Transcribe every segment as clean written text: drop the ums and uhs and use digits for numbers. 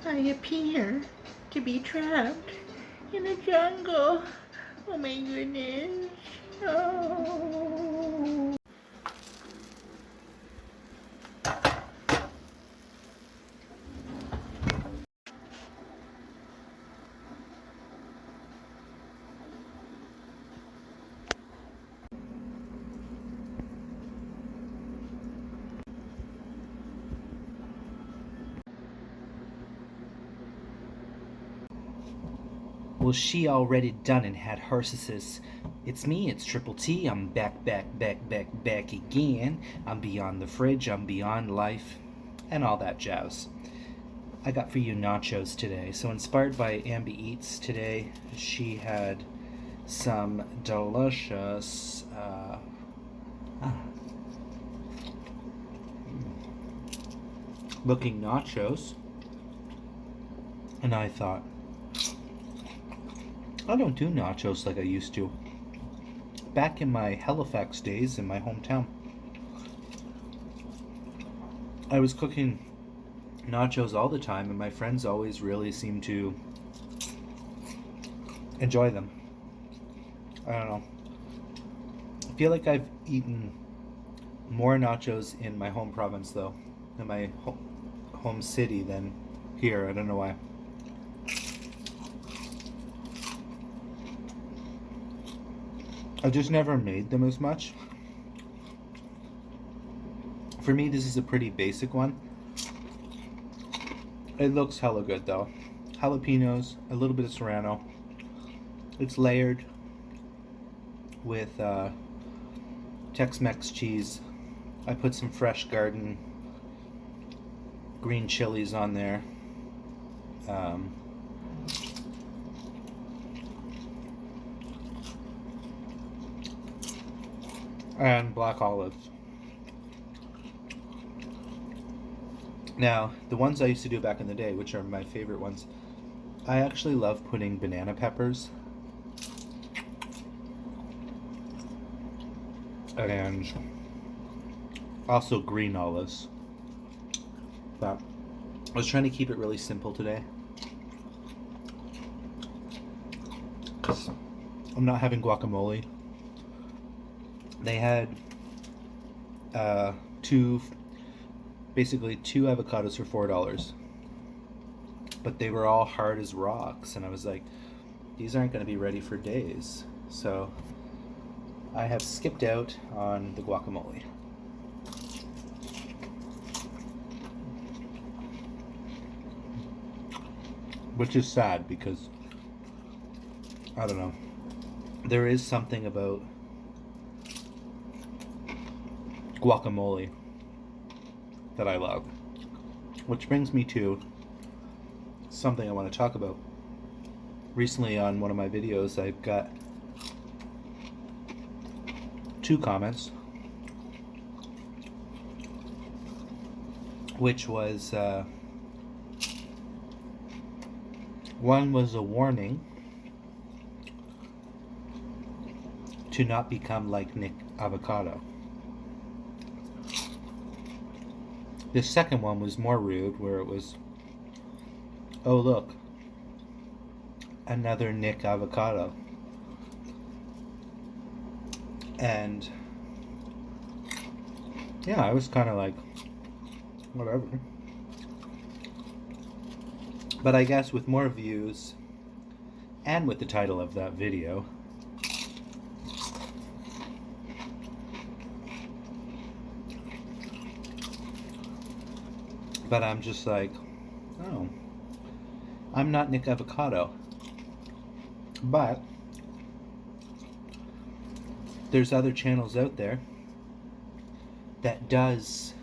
I appear to be trapped in a jungle. Oh my goodness. Oh. Well, she already done and had herses. It's me, it's Triple T. I'm back again. I'm beyond the fridge, I'm beyond life, and all that jazz. I got for you nachos today. So, inspired by AmbieEats today, she had some delicious looking nachos. And I thought, I don't do nachos like I used to. Back in my Halifax days in my hometown, I was cooking nachos all the time, and my friends always really seemed to enjoy them. I don't know. I feel like I've eaten more nachos in my home province, though, in my home city, than here. I don't know why. I just never made them as much. For me, this is a pretty basic one. It looks hella good though. Jalapenos, a little bit of serrano. It's layered with Tex-Mex cheese. I put some fresh garden green chilies on there. And black olives. Now, the ones I used to do back in the day, which are my favorite ones, I actually love putting banana peppers and also green olives. But I was trying to keep it really simple today, because I'm not having guacamole. They had basically two avocados for $4, but they were all hard as rocks, and I was like, these aren't going to be ready for days. So I have skipped out on the guacamole. Which is sad, because I don't know, there is something about guacamole that I love. Which brings me to something I want to talk about. Recently on one of my videos, I've got 2 comments, which was one was a warning to not become like Nick Avocado. The second one was more rude, where it was, oh look, another Nick Avocado. And yeah, I was kind of like, whatever. But I guess with more views, and with the title of that video, but I'm just like, oh, I'm not Nick Avocado. But there's other channels out there that does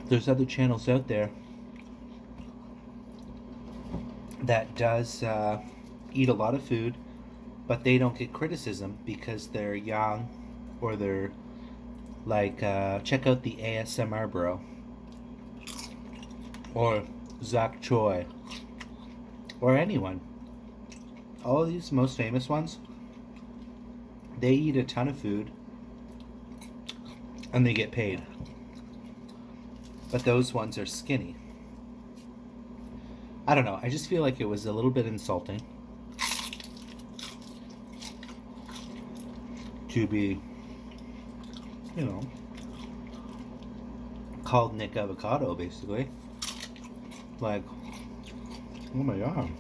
there's other channels out there that does eat a lot of food, but they don't get criticism because they're young, or they're like, check out the ASMR bro, or Zach Choi, or anyone. All of these most famous ones, they eat a ton of food, and they get paid. But those ones are skinny. I don't know. I just feel like it was a little bit insulting to be, you know, called Nick Avocado, basically. Like, oh my god.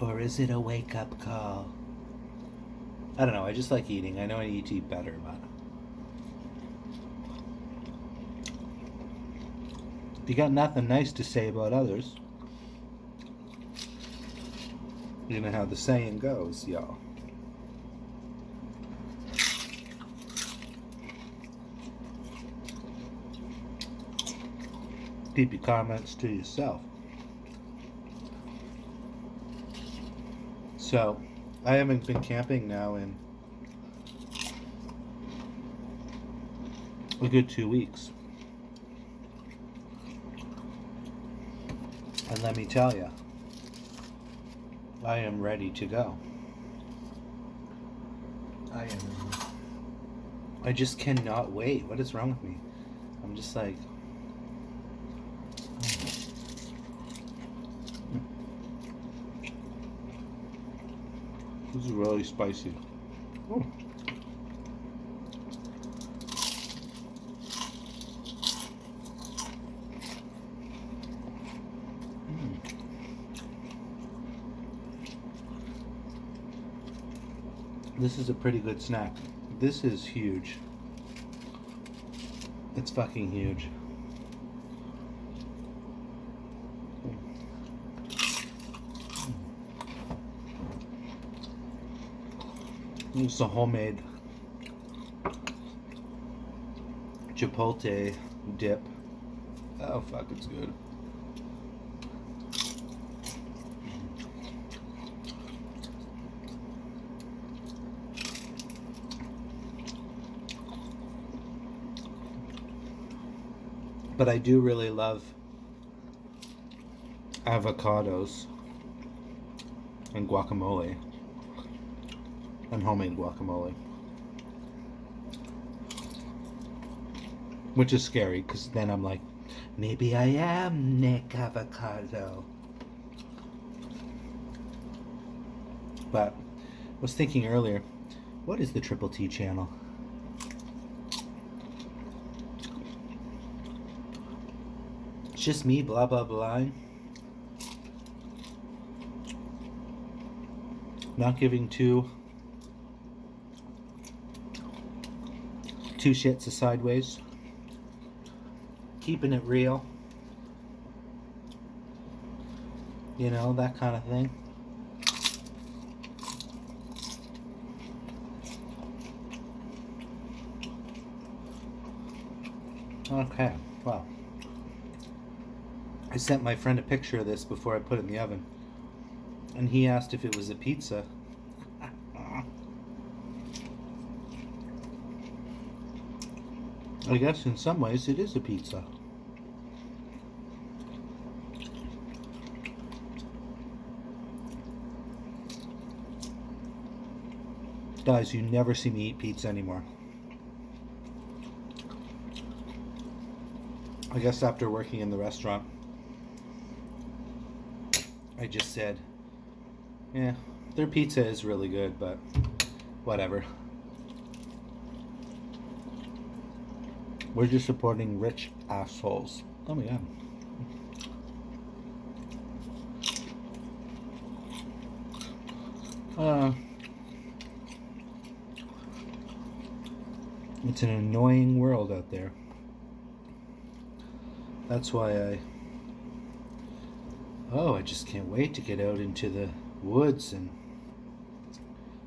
Or is it a wake-up call? I don't know. I just like eating. I know I need to eat better, but if you got nothing nice to say about others, you know how the saying goes, y'all. Keep your comments to yourself. So, I haven't been camping now in a good 2 weeks. And let me tell you, I am ready to go. I just cannot wait. What is wrong with me? I'm just like, this is really spicy. Oh. This is a pretty good snack. This is huge. It's fucking huge. It's a homemade chipotle dip. Oh fuck, it's good. But I do really love avocados and guacamole and homemade guacamole, which is scary because then I'm like, maybe I am Nick Avocado. But I was thinking earlier, what is the Triple T channel? It's just me blah blah blah, not giving two shits a sideways, keeping it real, you know, that kind of thing. Okay, well, I sent my friend a picture of this before I put it in the oven, and he asked if it was a pizza. I guess in some ways it is a pizza. Guys, you never see me eat pizza anymore. I guess after working in the restaurant, I just said, yeah, their pizza is really good, but whatever. We're just supporting rich assholes. Oh my god. It's an annoying world out there. That's why I just can't wait to get out into the woods and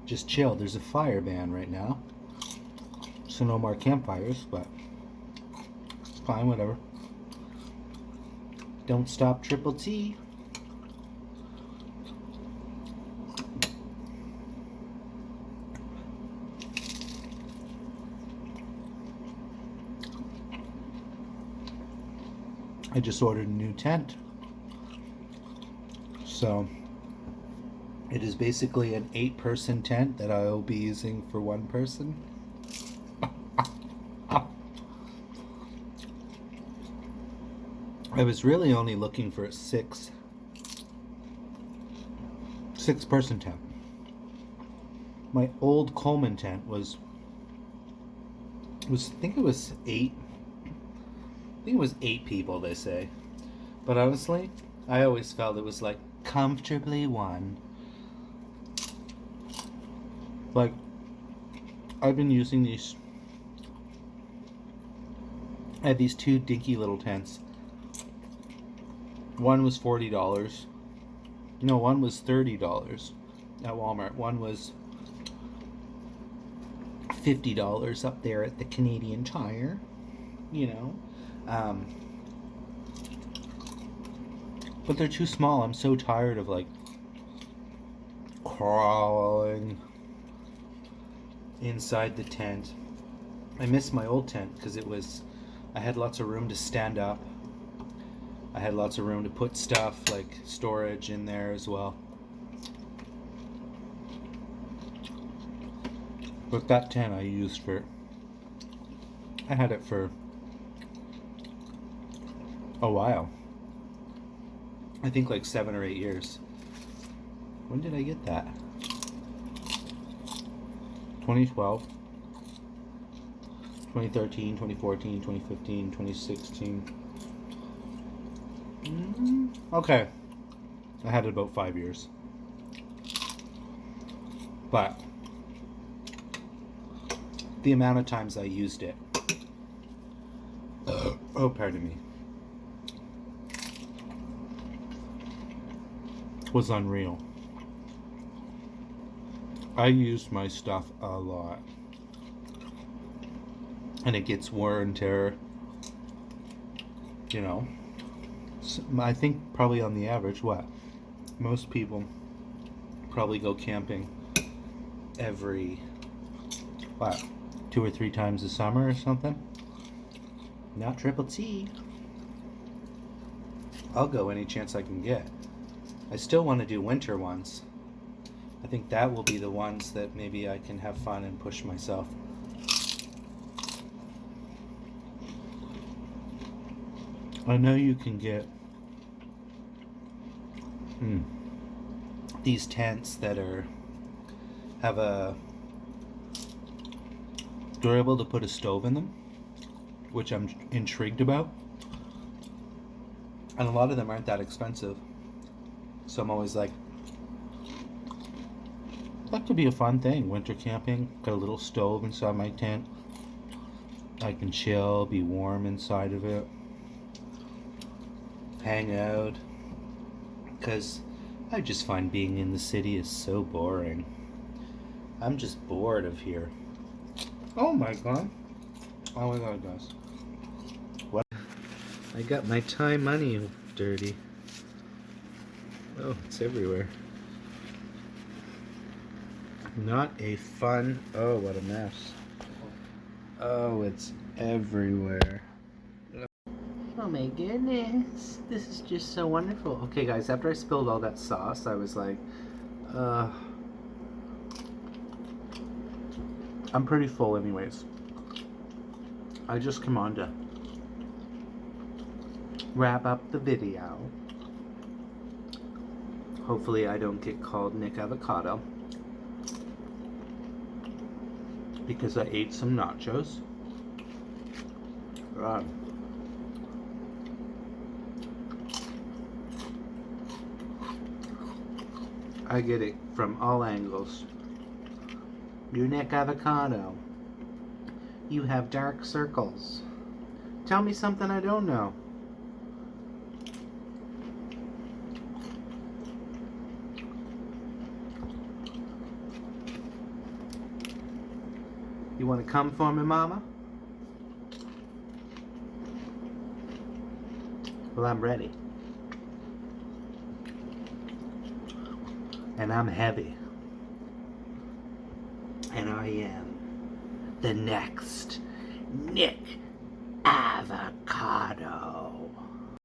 just chill. There's a fire ban right now, so no more campfires, but it's fine, whatever. Don't stop Triple T. I just ordered a new tent, so It is basically an 8-person tent that I will be using for one person. I was really only looking for a six-person tent. My old Coleman tent was I think it was 8. I think it was 8 people, they say. But honestly, I always felt it was like comfortably one. Like, I've been using these. I had these 2 dinky little tents. One was $40. No, one was $30 at Walmart. One was $50 up there at the Canadian Tire. You know. But they're too small. I'm so tired of like crawling inside the tent. I miss my old tent because I had lots of room to stand up. I had lots of room to put stuff like storage in there as well. But that tent I had it for a while. I think like 7 or 8 years. When did I get that? 2012, 2013, 2014, 2015, 2016. Okay. I had it about 5 years. But the amount of times I used it. Oh, pardon me. Was unreal. I used my stuff a lot. And it gets wear and tear. You know. So I think probably on the average, most people probably go camping every 2 or 3 times a summer or something. Not Triple T. I'll go any chance I can get. I still want to do winter ones. I think that will be the ones that maybe I can have fun and push myself. I know you can get these tents that they're able to put a stove in them, which I'm intrigued about. And a lot of them aren't that expensive. So I'm always like, that could be a fun thing. Winter camping, got a little stove inside my tent. I can chill, be warm inside of it, hang out. Because I just find being in the city is so boring. I'm just bored of here. Oh my god. Oh my god, guys. What? I got my time money dirty. Oh, it's everywhere. Not a fun... Oh, what a mess. Oh, it's everywhere. Oh my goodness. This is just so wonderful. Okay, guys, after I spilled all that sauce, I was like, I'm pretty full anyways. I just come on to wrap up the video. Hopefully I don't get called Nick Avocado because I ate some nachos. I get it from all angles. You Nick Avocado. You have dark circles. Tell me something I don't know. You want to come for me, Mama? Well, I'm ready. And I'm heavy. And I am the next Nick Avocado.